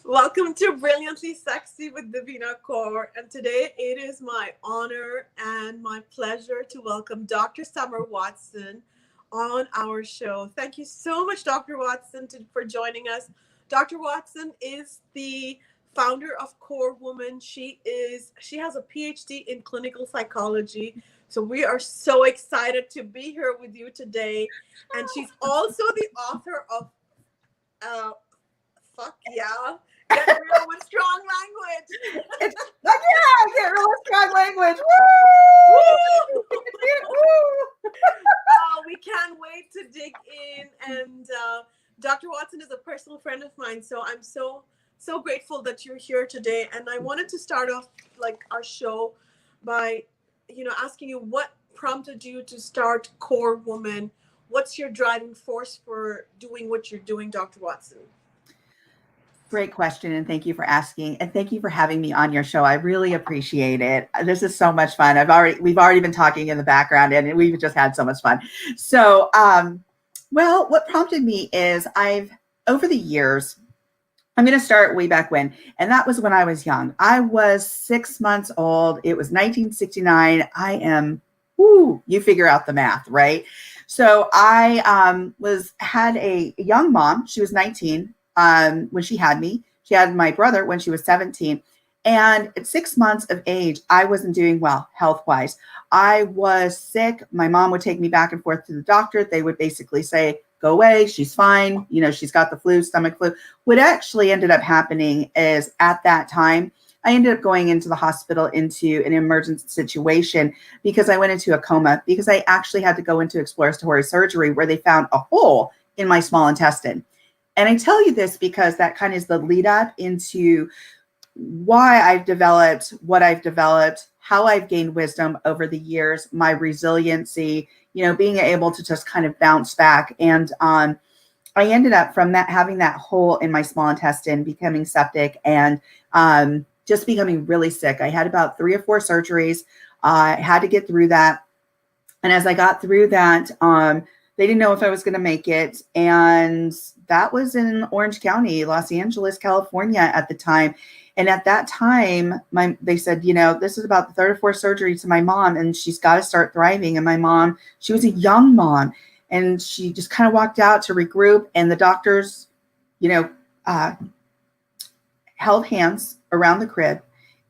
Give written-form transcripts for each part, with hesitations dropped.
Welcome to Brilliantly Sexy with Devina Kaur. And today it is my honor and my pleasure to welcome Dr. Summer Watson on our show. Thank you so much, Dr. Watson, for joining us. Dr. Watson is the founder of Core Woman. She has a PhD in clinical psychology. So we are so excited to be here with you today. And she's also the author of fuck yeah. Get real with strong language. Get real with strong language. Woo! Oh, we can't wait to dig in. And Dr. Watson is a personal friend of mine, so I'm so grateful that you're here today. And I wanted to start off like our show by, asking you what prompted you to start Core Woman. What's your driving force for doing what you're doing, Dr. Watson? Great question, and thank you for asking, and thank you for having me on your show. I really appreciate it. This is so much fun. We've already been talking in the background, and we've just had so much fun. So, well, what prompted me is over the years, I'm going to start way back when, and that was when I was young. I was 6 months old. It was 1969. You figure out the math, right? So I had a young mom. She was 19. When she had me. She had my brother when she was 17. And at 6 months of age, I wasn't doing well health-wise. I was sick. My mom would take me back and forth to the doctor. They would basically say, go away, she's fine. She's got the flu, stomach flu. What actually ended up happening is at that time, I ended up going into the hospital into an emergency situation because I went into a coma because I actually had to go into exploratory surgery where they found a hole in my small intestine. And I tell you this because that kind of is the lead up into why I've developed what I've developed, how I've gained wisdom over the years, my resiliency, being able to just kind of bounce back. And I ended up from that, having that hole in my small intestine, becoming septic and just becoming really sick. I had about 3 or 4 surgeries. I had to get through that. And as I got through that, they didn't know if I was going to make it. And that was in Orange County, Los Angeles, California at the time. And at that time, they said, this is about the 3rd or 4th surgery to my mom, and she's got to start thriving. And my mom, she was a young mom, and she just kind of walked out to regroup. And the doctors, held hands around the crib,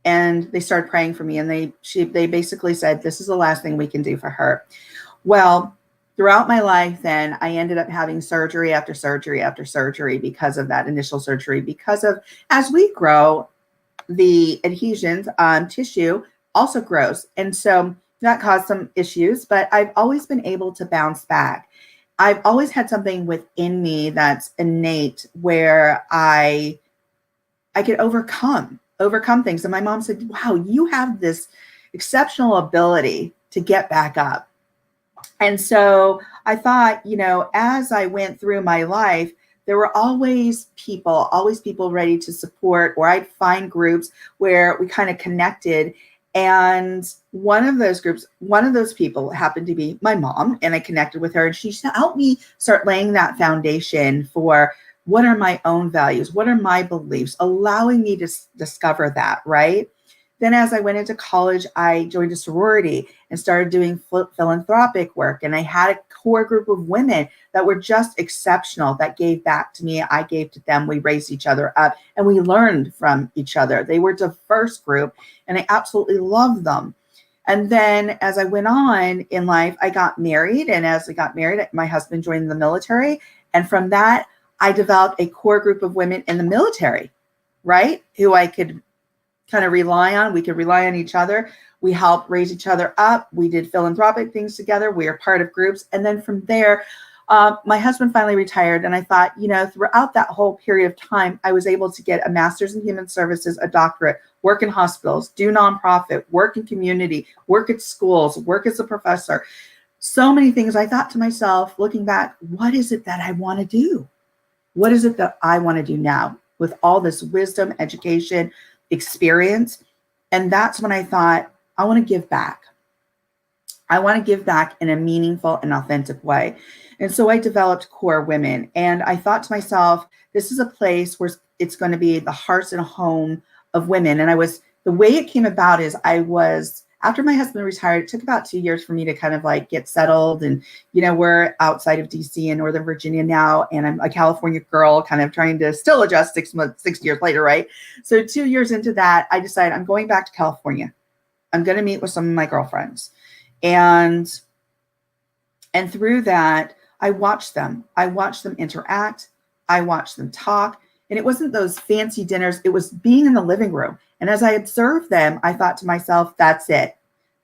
and they started praying for me. And they basically said, this is the last thing we can do for her. Well, throughout my life, then I ended up having surgery after surgery after surgery because of that initial surgery, because of as we grow, the adhesions on tissue also grows. And so that caused some issues, but I've always been able to bounce back. I've always had something within me that's innate where I could overcome things. And my mom said, wow, you have this exceptional ability to get back up. And so I thought, as I went through my life, there were always people ready to support, or I'd find groups where we kind of connected. And one of those people happened to be my mom, and I connected with her, and she helped me start laying that foundation for what are my own values, what are my beliefs, allowing me to discover that, right? Then as I went into college, I joined a sorority and started doing philanthropic work. And I had a core group of women that were just exceptional, that gave back to me. I gave to them. We raised each other up, and we learned from each other. They were a diverse group, and I absolutely loved them. And then as I went on in life, I got married. And as I got married, my husband joined the military. And from that, I developed a core group of women in the military, right? Who I could kind of rely on. We could rely on each other. We helped raise each other up. We did philanthropic things together. We are part of groups. And then from there, my husband finally retired. And I thought, throughout that whole period of time, I was able to get a master's in human services, a doctorate, work in hospitals, do nonprofit, work in community, work at schools, work as a professor. So many things. I thought to myself, looking back, what is it that I want to do? What is it that I want to do now with all this wisdom, education, experience? And that's when I thought, I want to give back. I want to give back in a meaningful and authentic way. And so I developed Core Women. And I thought to myself, this is a place where it's going to be the hearts and home of women. And the way it came about is after my husband retired, it took about 2 years for me to kind of like get settled. And, we're outside of DC in Northern Virginia now. And I'm a California girl kind of trying to still adjust 6 years later, right? So 2 years into that, I decided I'm going back to California. I'm going to meet with some of my girlfriends. And through that, I watched them interact. I watched them talk. And it wasn't those fancy dinners. It was being in the living room. And as I observed them, I thought to myself, that's it.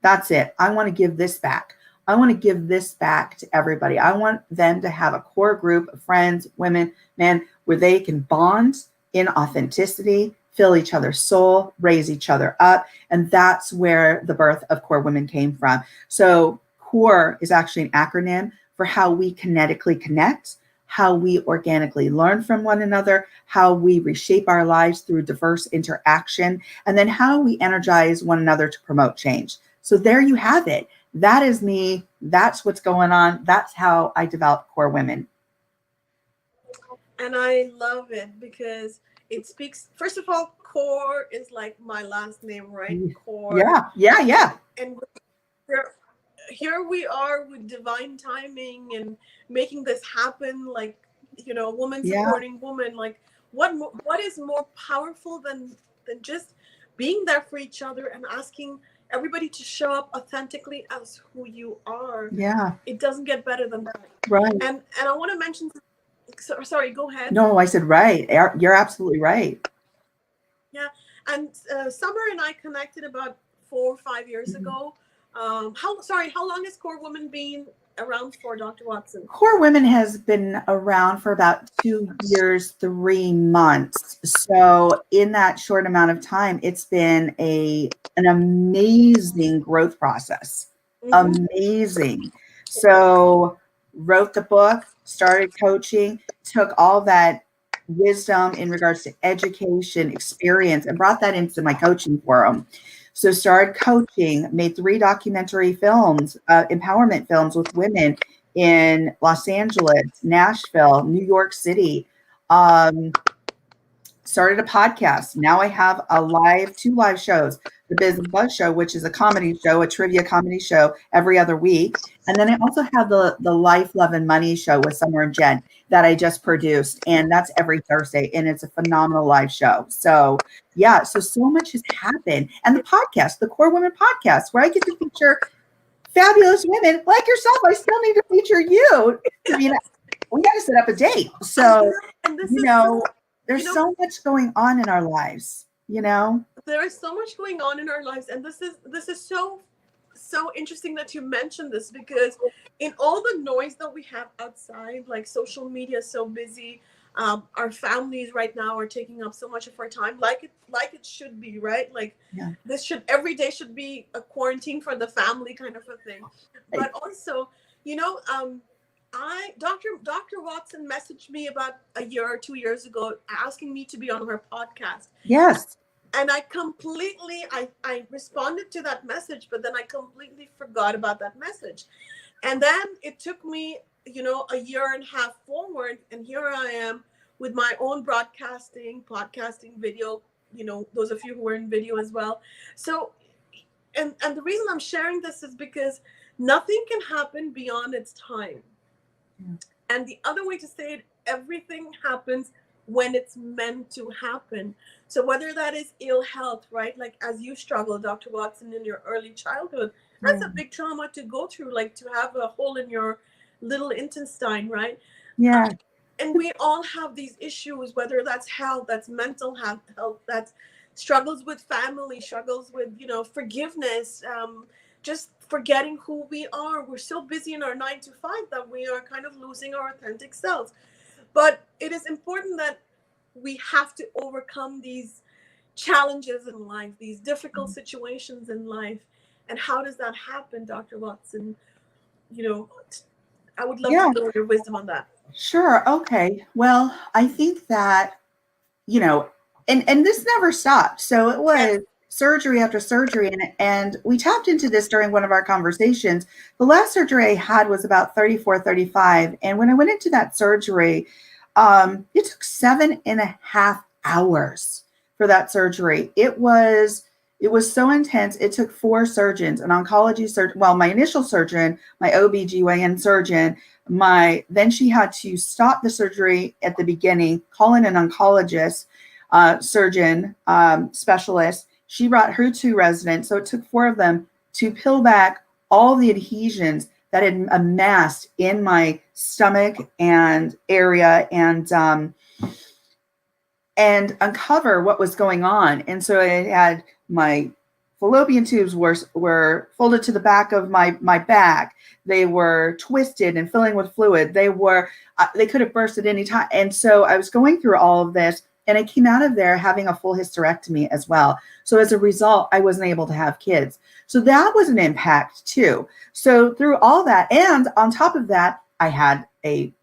I want to give this back. I want to give this back to everybody. I want them to have a core group of friends, women, men, where they can bond in authenticity, fill each other's soul, raise each other up. And that's where the birth of Core Women came from. So CORE is actually an acronym for how we kinetically connect, how we organically learn from one another, how we reshape our lives through diverse interaction, and then how we energize one another to promote change. So there you have it. That is me. That's what's going on. That's how I developed Core Women. And I love it because it speaks, first of all, Core is like my last name, right? Core. Yeah. And here we are with divine timing and making this happen, like, woman supporting woman. Like, what is more powerful than just being there for each other and asking everybody to show up authentically as who you are? Yeah. It doesn't get better than that. Right. And I want to mention, sorry, go ahead. No, I said right. You're absolutely right. Yeah. And Summer and I connected about 4 or 5 years ago. How long has Core Women been around for, Dr. Watson? Core Women has been around for about 2 years, 3 months. So in that short amount of time, it's been an amazing growth process. Amazing. So wrote the book, started coaching, took all that wisdom in regards to education, experience, and brought that into my coaching forum. So started coaching, made 3 documentary films, empowerment films with women in Los Angeles, Nashville, New York City. Started a podcast. Now I have 2 live shows. The Business Buzz Show, which is a comedy show, a trivia comedy show every other week. And then I also have the Life, Love, and Money show with Summer and Jen that I just produced. And that's every Thursday. And it's a phenomenal live show. So yeah, so much has happened. And the podcast, the Core Women podcast, where I get to feature fabulous women like yourself. I still need to feature you. We got to set up a date. So, there's so much going on in our lives, There is so much going on in our lives. And this is so interesting that you mentioned this, because in all the noise that we have outside, like social media is so busy. Our families right now are taking up so much of our time, like it should be, right? Like every day should be a quarantine for the family kind of a thing. But also, Dr. Watson messaged me about a year or 2 years ago asking me to be on her podcast. Yes. And I responded to that message, but then I completely forgot about that message. And then it took me, a year and a half forward. And here I am with my own podcasting, video, those of you who are in video as well. So, and the reason I'm sharing this is because nothing can happen beyond its time. Yeah. And the other way to say it, everything happens when it's meant to happen. So whether that is ill health, right? Like as you struggle, Dr. Watson, in your early childhood, that's a big trauma to go through, like to have a hole in your little intestine, right? Yeah. And we all have these issues, whether that's health, that's mental health, that's struggles with family, struggles with, forgiveness, just forgetting who we are. We're so busy in our 9 to 5 that we are kind of losing our authentic selves. But it is important that we have to overcome these challenges in life, these difficult situations in life. And how does that happen, Dr. Watson? I would love to know your wisdom on that. Sure. Okay. Well, I think that, and this never stopped. So it was surgery after surgery. And we tapped into this during one of our conversations. The last surgery I had was about 34, 35. And when I went into that surgery, it took 7.5 hours for that surgery. It was so intense. It took 4 surgeons, an oncology surgeon, well, my initial surgeon, my OBGYN surgeon, then she had to stop the surgery at the beginning, call in an oncologist, surgeon, specialist. She brought her 2 residents. So it took 4 of them to peel back all the adhesions that had amassed in my stomach and area, and uncover what was going on. And so it had my fallopian tubes were folded to the back of my back. They were twisted and filling with fluid. They could have burst at any time. And so I was going through all of this, and I came out of there having a full hysterectomy as well. So as a result, I wasn't able to have kids. So that was an impact too. So through all that, and on top of that, I had a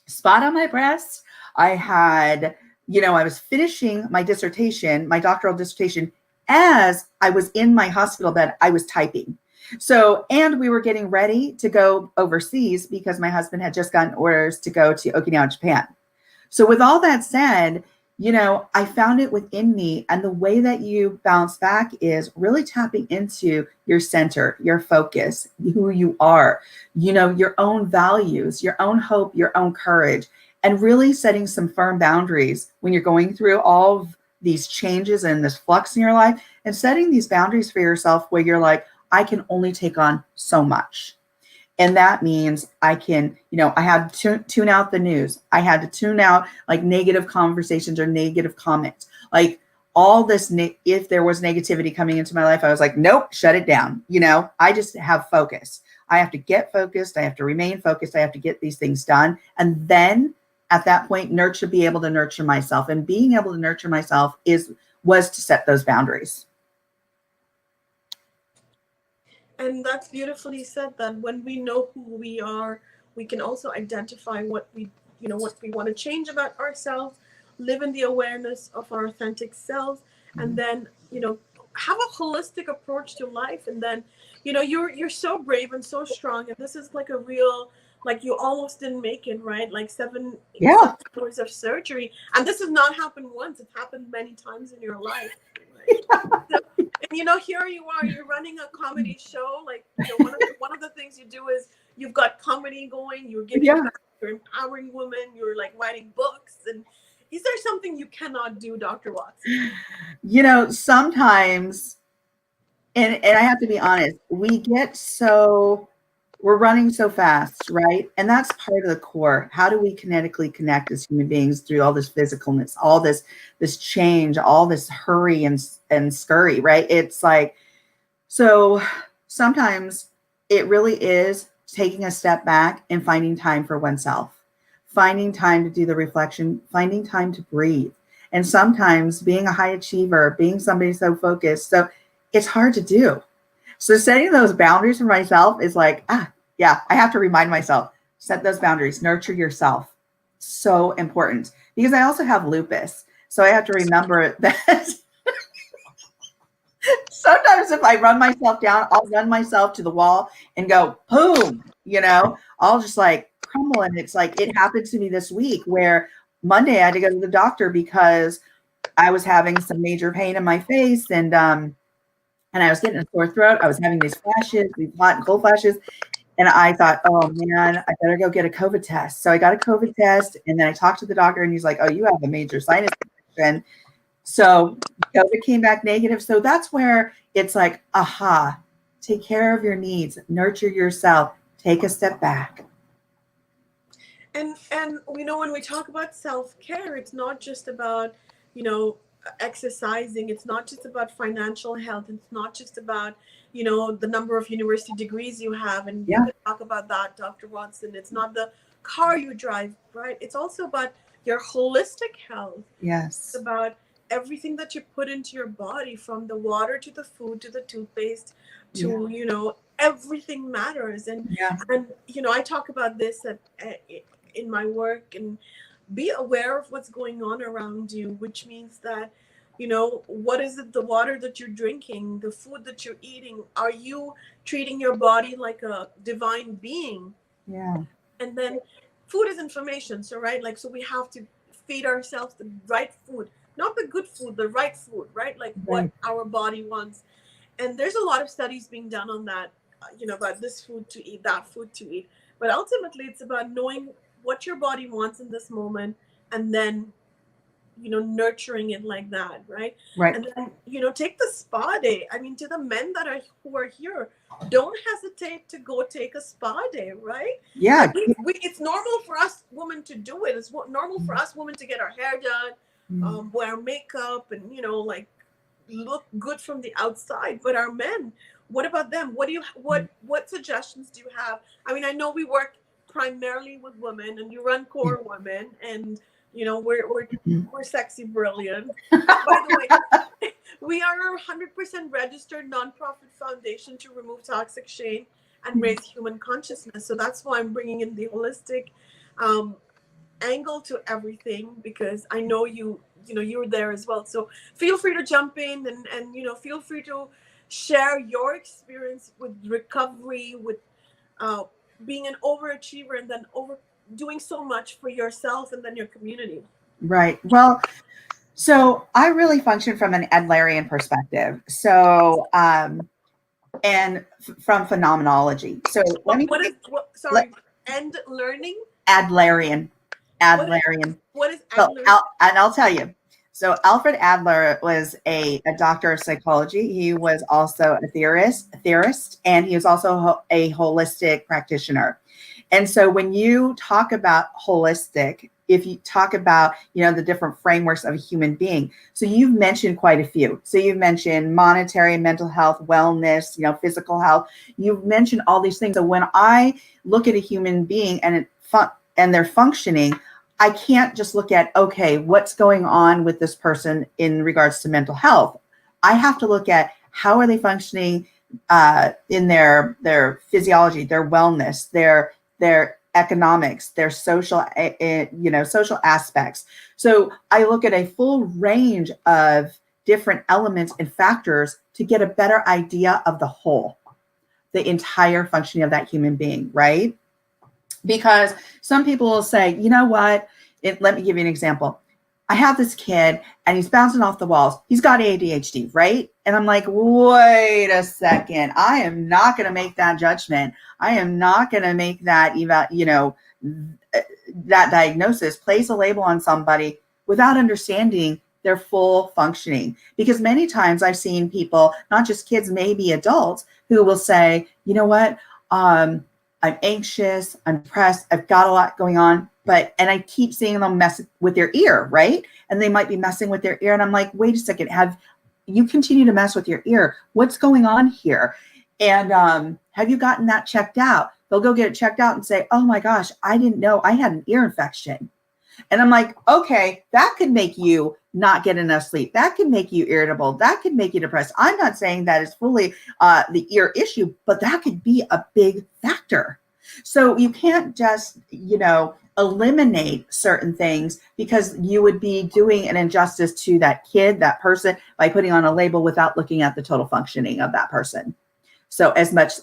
spot on my breast. I had, I was finishing my dissertation, my doctoral dissertation. As I was in my hospital bed, I was typing. So, and we were getting ready to go overseas because my husband had just gotten orders to go to Okinawa, Japan. So with all that said, I found it within me. And the way that you bounce back is really tapping into your center, your focus, who you are, your own values, your own hope, your own courage, and really setting some firm boundaries when you're going through all of these changes and this flux in your life, and setting these boundaries for yourself where you're like, I can only take on so much. And that means I can, I had to tune out the news. I had to tune out like negative conversations or negative comments. Like all this, if there was negativity coming into my life, I was like, nope, shut it down. I just have focus. I have to get focused. I have to remain focused. I have to get these things done. And then at that point, be able to nurture myself. And being able to nurture myself was to set those boundaries. And that's beautifully said, that when we know who we are, we can also identify what we want to change about ourselves, live in the awareness of our authentic selves, and then, have a holistic approach to life. And then, you're so brave and so strong. And this is like a real, like you almost didn't make it, right? Like 7 hours of surgery. And this has not happened once. It's happened many times in your life. Right? So, and here you are, you're running a comedy show. Like, one of the things you do is you've got comedy going, you're giving back, you're empowering women, you're like writing books. And is there something you cannot do, Dr. Watson? Sometimes, and I have to be honest, we're running so fast, right? And that's part of the core. How do we kinetically connect as human beings through all this physicalness, all this change, all this hurry and scurry, right? It's like, so sometimes it really is taking a step back and finding time for oneself, finding time to do the reflection, finding time to breathe. And sometimes being a high achiever, being somebody so focused, so it's hard to do. So setting those boundaries for myself is like, I have to remind myself, set those boundaries, nurture yourself. So important, because I also have lupus. So I have to remember that sometimes if I run myself down, I'll run myself to the wall and go, boom, I'll just like crumble. And it's like, it happened to me this week where Monday I had to go to the doctor because I was having some major pain in my face, and I was getting a sore throat. I was having these flashes, these hot and cold flashes. And I thought, oh man, I better go get a COVID test. So I got a COVID test, and then I talked to the doctor, and he's like, oh, you have a major sinus infection. So COVID came back negative. So that's where it's like, aha, take care of your needs, nurture yourself, take a step back. And when we talk about self-care, it's not just about, exercising. It's not just about financial health. It's not just about, the number of university degrees you have. And you can talk about that, Dr. Watson. It's not the car you drive, right? It's also about your holistic health. Yes. It's about everything that you put into your body, from the water to the food to the toothpaste to, everything matters. And I talk about this in my work, and be aware of what's going on around you, which means that what is it, the water that you're drinking, the food that you're eating? Are you treating your body like a divine being? Yeah. And then food is information. So, right, like, so we have to feed ourselves the right food, not the good food, the right food, right? Like what Right. our body wants. And there's a lot of studies being done on that, about this food to eat, that food to eat. But ultimately, it's about knowing what your body wants in this moment, and then nurturing it like that, right? Right. And then take the spa day. I mean, to the men who are here, don't hesitate to go take a spa day, right? Yeah. Like it's normal for us women to do it. It's normal for us women to get our hair done, wear makeup, and like look good from the outside. But our men, what about them? What suggestions do you have? I mean, I know we work primarily with women, and you run Core Women, and we're sexy brilliant. By the way, we are a 100% registered nonprofit foundation to remove toxic shame and raise human consciousness. So that's why I'm bringing in the holistic angle to everything, because I know you're there as well. So feel free to jump in, and feel free to share your experience with recovery, with being an overachiever, and then doing so much for yourself and then your community. Right. Well, so I really function from an Adlerian perspective. So, and from phenomenology. So Sorry, and learning? Adlerian. What is So, Adler? and I'll tell you. So Alfred Adler was a doctor of psychology. He was also a theorist, and he was also a holistic practitioner. And so when you talk about holistic, if you talk about, the different frameworks of a human being, so you've mentioned quite a few. So you've mentioned monetary, mental health, wellness, physical health. You've mentioned all these things. So when I look at a human being and they're functioning, I can't just look at, okay, what's going on with this person in regards to mental health. I have to look at how are they functioning in their physiology, their wellness, their economics, their social, social aspects. So I look at a full range of different elements and factors to get a better idea of the whole, the entire functioning of that human being, right? Because some people will say, you know what? Let me give you an example. I have this kid and he's bouncing off the walls. He's got ADHD, right? And I'm like, wait a second. I am not going to make that judgment. I am not going to make that, that diagnosis, place a label on somebody without understanding their full functioning. Because many times I've seen people, not just kids, maybe adults, who will say, you know what? I'm anxious, I'm depressed, I've got a lot going on, and I keep seeing them mess with their ear, right? And they might be messing with their ear. And I'm like, wait a second, have you continue to mess with your ear? What's going on here? And have you gotten that checked out? They'll go get it checked out and say, oh my gosh, I didn't know I had an ear infection. And I'm like, okay, that could make you not get enough sleep. That could make you irritable. That could make you depressed. I'm not saying that is fully the ear issue, but that could be a big factor. So you can't just, eliminate certain things, because you would be doing an injustice to that kid, that person, by putting on a label without looking at the total functioning of that person. So as best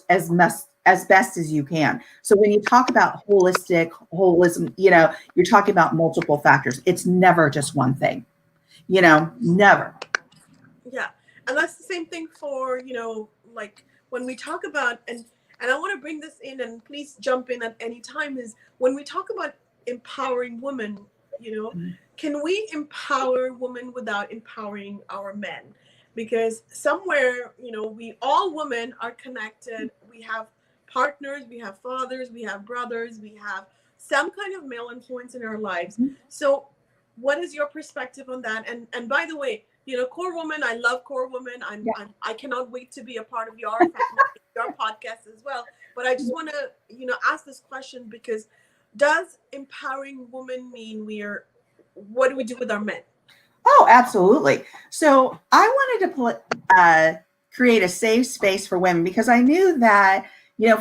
as you can. So when you talk about holism, you're talking about multiple factors. It's never just one thing, never. Yeah. And that's the same thing for, like when we talk about, and I want to bring this in, and please jump in at any time, is when we talk about empowering women, can we empower women without empowering our men? Because somewhere, we all women are connected. We have partners, we have fathers, we have brothers, we have some kind of male influence in our lives. So what is your perspective on that? And by the way, Core Woman, I love Core Woman. I cannot wait to be a part of your podcast as well. But I just want to, ask this question, because does empowering women mean what do we do with our men? Oh, absolutely. So I wanted to create a safe space for women, because I knew that,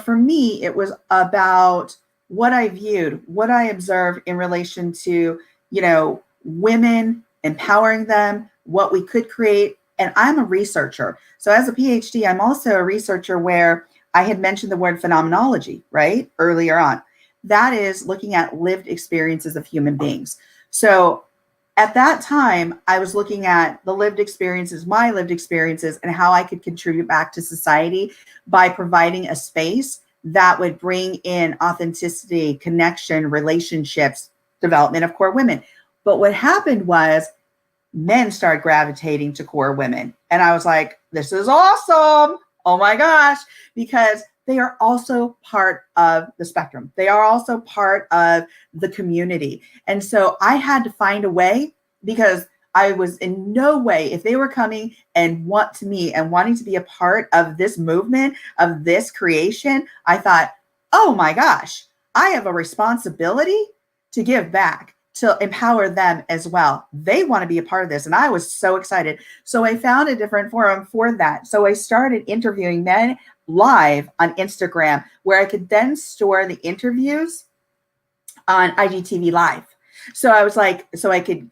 for me, it was about what I viewed, what I observed in relation to, women, empowering them, what we could create. And I'm a researcher. So as a PhD, I'm also a researcher where I had mentioned the word phenomenology, right? Earlier on. That is looking at lived experiences of human beings. So at that time, I was looking at the lived experiences, my lived experiences, and how I could contribute back to society by providing a space that would bring in authenticity, connection, relationships, development of core women. But what happened was men started gravitating to core women. And I was like, this is awesome. Oh my gosh, because they are also part of the spectrum. They are also part of the community. And so I had to find a way, because I was in no way, if they were coming and wanting to be a part of this movement, of this creation, I thought, oh my gosh, I have a responsibility to give back, to empower them as well. They want to be a part of this. And I was so excited. So I found a different forum for that. So I started interviewing men live on Instagram, where I could then store the interviews on IGTV Live. So I was like, so I could,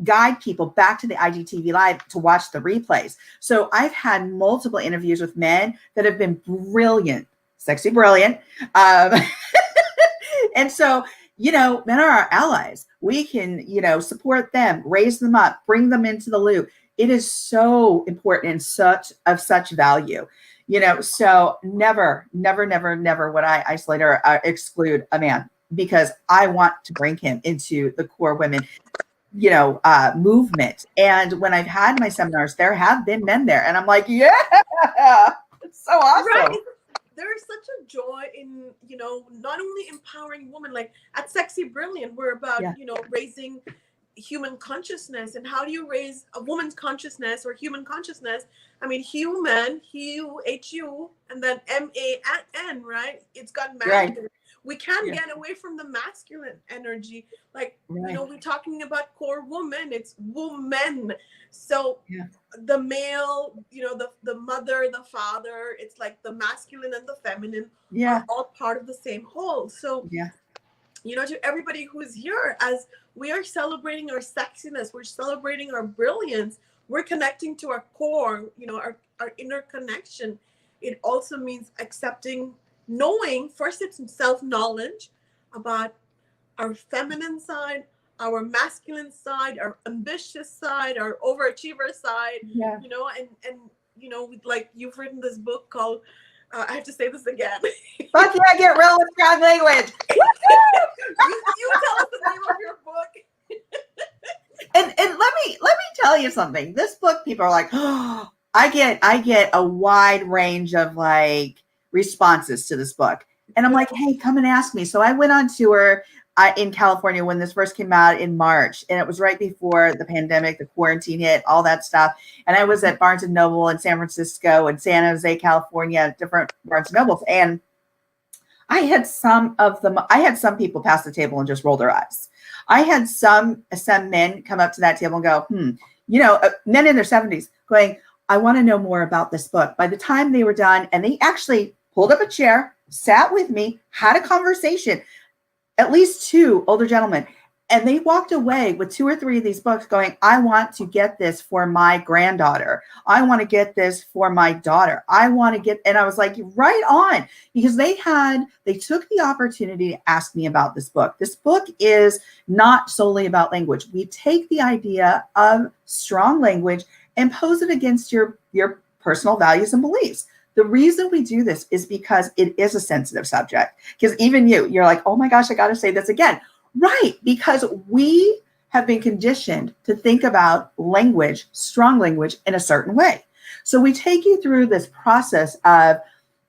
guide people back to the IGTV Live to watch the replays. So I've had multiple interviews with men that have been brilliant, sexy, brilliant. And so, men are our allies. We can, support them, raise them up, bring them into the loop. It is so important and such value. So never would I isolate or exclude a man, because I want to bring him into the core women, movement. And when I've had my seminars, there have been men there, and I'm like, yeah, it's so awesome. Right. There is such a joy in, not only empowering women, like at Sexy Brilliant, we're about, raising human consciousness. And how do you raise a woman's consciousness or human consciousness? I mean, human, H-U, and then M-A-N, right? It's got masculine. Right. We can't get away from the masculine energy. Like, we're talking about core woman, it's woman. So the male, the mother, the father, it's like the masculine and the feminine are all part of the same whole. So, to everybody who's here, as we are celebrating our sexiness, we're celebrating our brilliance, we're connecting to our core, our inner connection. It also means accepting, knowing, first it's self-knowledge about our feminine side, our masculine side, our ambitious side, our overachiever side, and like you've written this book called, I have to say this again. Fuck yeah, get real with strong language. you tell us the name of your book. and let me tell you something. This book, people are like, oh, I get a wide range of like responses to this book. And I'm like, hey, come and ask me. So I went on tour in California when this first came out in March, and it was right before the pandemic, the quarantine hit, all that stuff. And I was at Barnes and Noble in San Francisco and San Jose, California, different Barnes and Nobles. And I had some people pass the table and just roll their eyes. I had some men come up to that table and go, men in their 70s going, I want to know more about this book. By the time they were done, and they actually pulled up a chair, sat with me, had a conversation, at least two older gentlemen, and they walked away with 2 or 3 of these books going, I want to get this for my granddaughter. I want to get this for my daughter. And I was like, right on, because they took the opportunity to ask me about this book. This book is not solely about language. We take the idea of strong language and pose it against your personal values and beliefs. The reason we do this is because it is a sensitive subject. Because even you're like, oh my gosh, I got to say this again. Right, because we have been conditioned to think about language, strong language, in a certain way. So we take you through this process of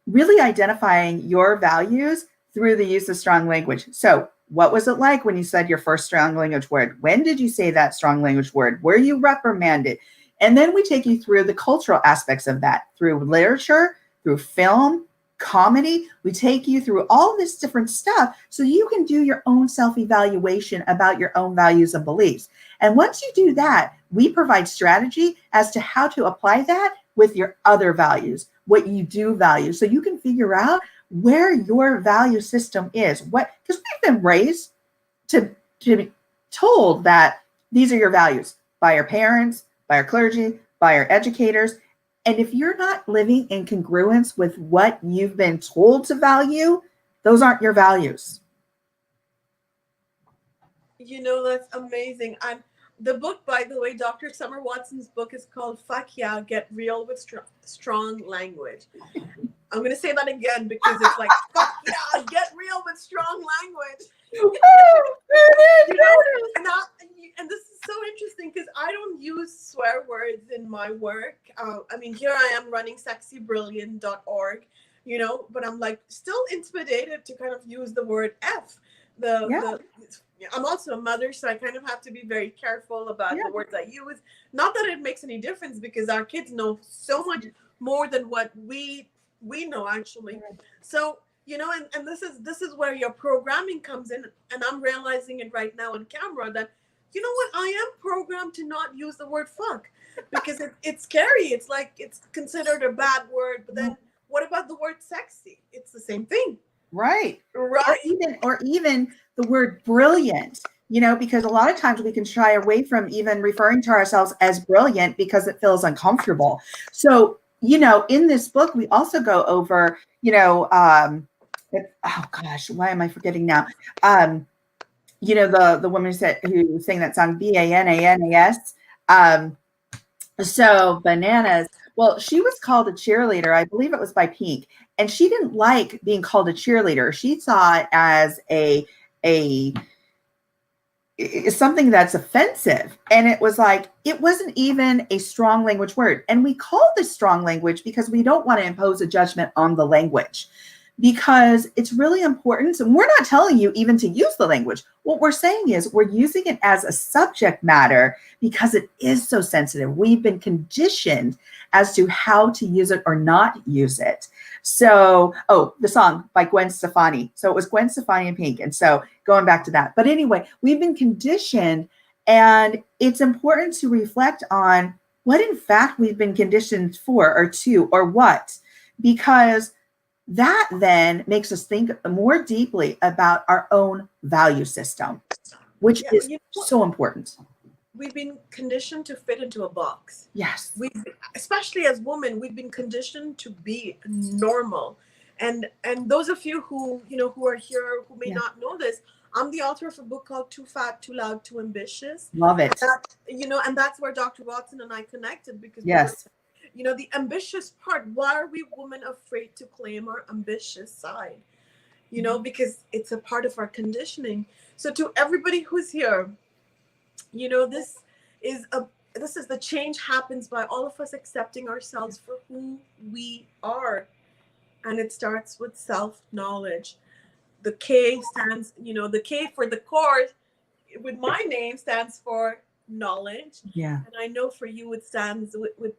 really identifying your values through the use of strong language. So what was it like when you said your first strong language word? When did you say that strong language word? Were you reprimanded? And then we take you through the cultural aspects of that, through literature, through film, comedy. We take you through all this different stuff so you can do your own self-evaluation about your own values and beliefs. And once you do that, we provide strategy as to how to apply that with your other values, what you do value, so you can figure out where your value system is. Because we've been raised to be told that these are your values. by our parents, by our clergy, by our educators. And if you're not living in congruence with what you've been told to value, those aren't your values. That's amazing. And the book, by the way, Dr. Summer Watson's book is called Fuck Yeah, Get Real with Strong Language. I'm going to say that again because it's like, fuck yeah, get real with strong language. And this is so interesting because I don't use swear words in my work. Here I am running sexybrilliant.org, but I'm like still intimidated to kind of use the word F. I'm also a mother, so I kind of have to be very careful about the words I use. Not that it makes any difference because our kids know so much more than what we know actually. So, and this is where your programming comes in, and I'm realizing it right now on camera that, you know what, I am programmed to not use the word fuck because it's scary. It's like it's considered a bad word, but then what about the word sexy? It's the same thing. Right. Or even the word brilliant, because a lot of times we can shy away from even referring to ourselves as brilliant because it feels uncomfortable. So, in this book, we also go over, oh gosh, why am I forgetting now? The woman who sang that song, Bananas. So Bananas, well, she was called a cheerleader. I believe it was by Pink. And she didn't like being called a cheerleader. She saw it as something that's offensive. And it was like, it wasn't even a strong language word. And we call this strong language because we don't want to impose a judgment on the language, because it's really important. And we're not telling you even to use the language. What we're saying is we're using it as a subject matter because it is so sensitive. We've been conditioned as to how to use it or not use it. So, the song by Gwen Stefani. So it was Gwen Stefani and Pink. And so going back to that. But anyway, we've been conditioned, and it's important to reflect on what in fact we've been conditioned for or to or what, because that then makes us think more deeply about our own value system, which is so important. We've been conditioned to fit into a box. Yes. Especially as women, we've been conditioned to be normal. And those of you who are here who may not know this, I'm the author of a book called Too Fat, Too Loud, Too Ambitious. Love it. And that's where Dr. Watson and I connected, because the ambitious part, why are we women afraid to claim our ambitious side? Because it's a part of our conditioning. So to everybody who's here, this is the change happens by all of us accepting ourselves for who we are. And it starts with self-knowledge. The K stands, the K for the core with my name stands for knowledge. Yeah. And I know for you it stands with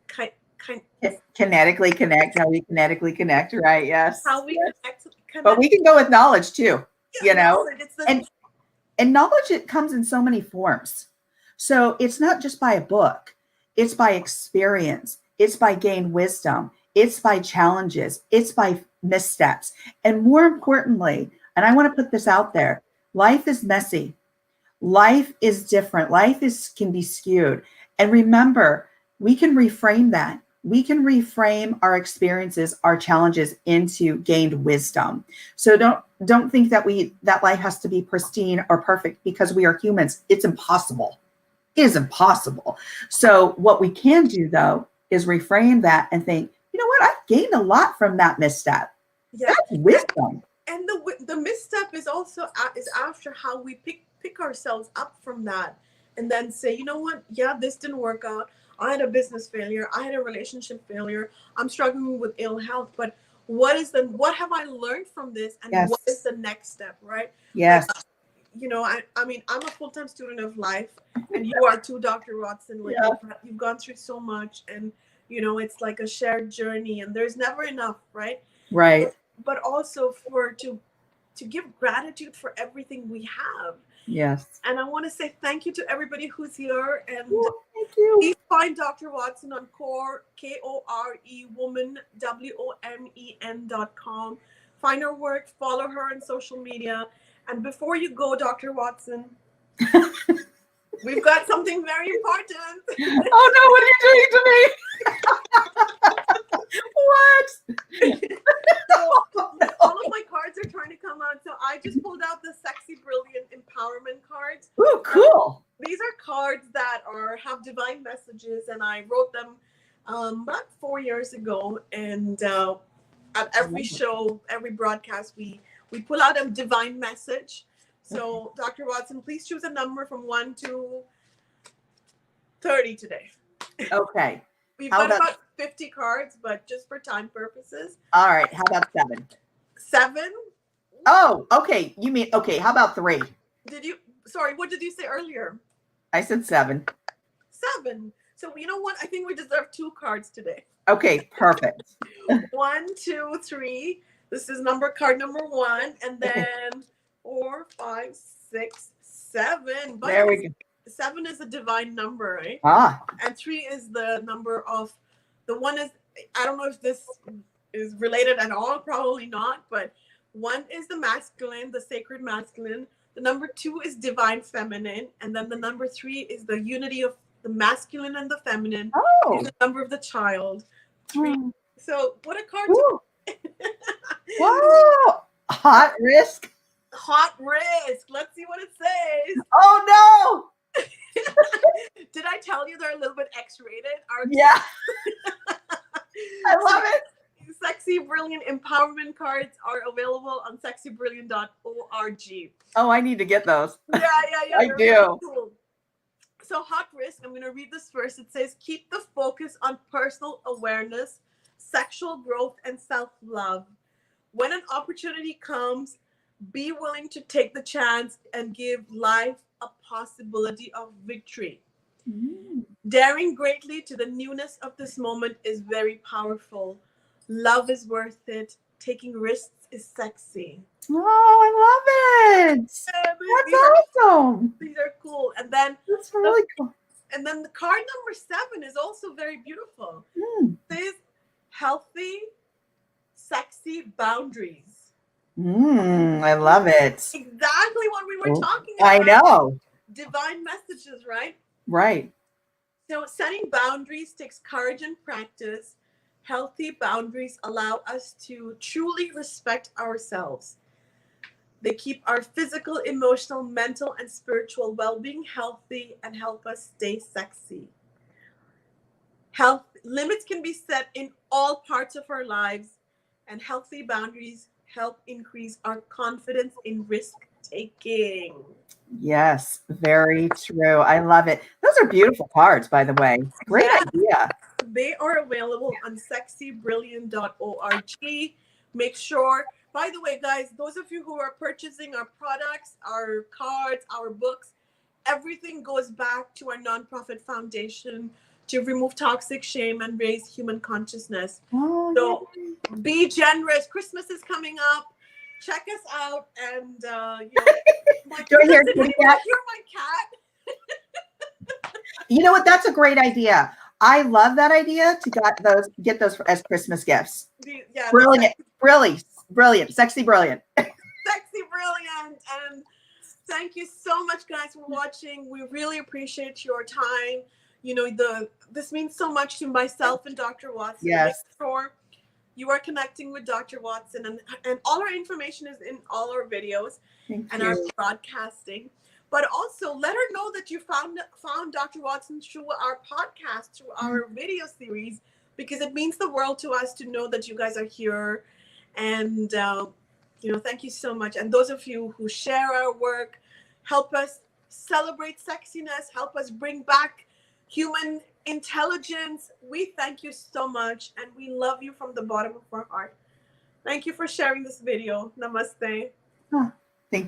kinetically connect, how we kinetically connect, right? Yes. How we connect. But we can go with knowledge too, Knowledge, and knowledge, it comes in so many forms. So it's not just by a book, it's by experience, it's by gained wisdom, it's by challenges, it's by missteps. And more importantly, and I want to put this out there, life is messy. Life is different. Life can be skewed. And remember, we can reframe that. We can reframe our experiences, our challenges into gained wisdom. So don't think that life has to be pristine or perfect, because we are humans. It's impossible. It is impossible. So what we can do, though, is reframe that and think, you know what? I've gained a lot from that misstep. Yeah. That's wisdom. And the misstep is also is after how we pick ourselves up from that, and then say, you know what? Yeah, this didn't work out. I had a business failure. I had a relationship failure. I'm struggling with ill health. But what have I learned from this? And what is the next step, right? Yes. I'm a full-time student of life, and you are too, Dr. Watson. Like, you've gone through so much, and it's like a shared journey, and there's never enough, right? Right. But also to give gratitude for everything we have. Yes. And I want to say thank you to everybody who's here. And thank you. Please find Dr. Watson on Core, Kore, woman, WOMEN.com. Find her work, follow her on social media. And before you go, Dr. Watson, We've got something very important. Oh no, what are you doing to me? What? So all of my cards are trying to come out. So I just pulled out the Sexy Brilliant Empowerment cards. Ooh, cool. These are cards that have divine messages, and I wrote them about 4 years ago. And at every show, every broadcast, we pull out a divine message. So, Dr. Watson, please choose a number from 1 to 30 today. Okay. We've got about 50 cards, but just for time purposes. All right. How about 7? 7? Oh, okay. You mean, okay. How about 3? Sorry, what did you say earlier? I said 7. 7. So, you know what? I think we deserve 2 cards today. Okay, perfect. 1, 2, 3. This is card number 1, and then 4, 5, 6, 7. But there we go. 7 is a divine number, right? Ah. And 3 is the number of the one is. I don't know if this is related at all. Probably not. But 1 is the masculine, the sacred masculine. The number 2 is divine feminine, and then the number 3 is the unity of the masculine and the feminine. Oh. Is the number of the child. 3. So what a card! Wow. Hot risk. Hot risk. Let's see what it says. Oh no. Did I tell you they're a little bit X-rated? Yeah. I love it. Sexy Brilliant Empowerment cards are available on sexybrilliant.org. Oh, I need to get those. Yeah. I do. Really cool. So hot risk, I'm going to read this first. It says, keep the focus on personal awareness, sexual growth, and self-love. When an opportunity comes, be willing to take the chance and give life a possibility of victory. Daring greatly to the newness of this moment is very powerful. Love is worth it. Taking risks is sexy. Oh, I love it. That's awesome. These are cool. And then that's really cool. And then the card number 7 is also very beautiful. It says healthy, sexy boundaries. I love it. Exactly what we were talking about. I know. Divine messages, right? Right. So setting boundaries takes courage and practice. Healthy boundaries allow us to truly respect ourselves. They keep our physical, emotional, mental, and spiritual well-being healthy and help us stay sexy. Health limits can be set in all parts of our lives, and healthy boundaries help increase our confidence in risk-taking. Yes, very true. I love it. Those are beautiful cards, by the way. Great idea. They are available on sexybrilliant.org. Make sure, by the way, guys, those of you who are purchasing our products, our cards, our books, everything goes back to our nonprofit foundation to remove toxic shame and raise human consciousness. So be generous. Christmas is coming up. Check us out. And, you're my cat. You know what? That's a great idea. I love that idea to get those as Christmas gifts. Brilliant. Sexy Brilliant. Sexy Brilliant. And thank you so much, guys, for watching. We really appreciate your time. You know, this means so much to myself and Dr. Watson. Yes. Make sure you are connecting with Dr. Watson, and all our information is in all our videos and our broadcasting. But also let her know that you found Dr. Watson through our podcast, through our video series, because it means the world to us to know that you guys are here. And, thank you so much. And those of you who share our work, help us celebrate sexiness, help us bring back human intelligence. We thank you so much, and we love you from the bottom of our heart. Thank you for sharing this video. Namaste.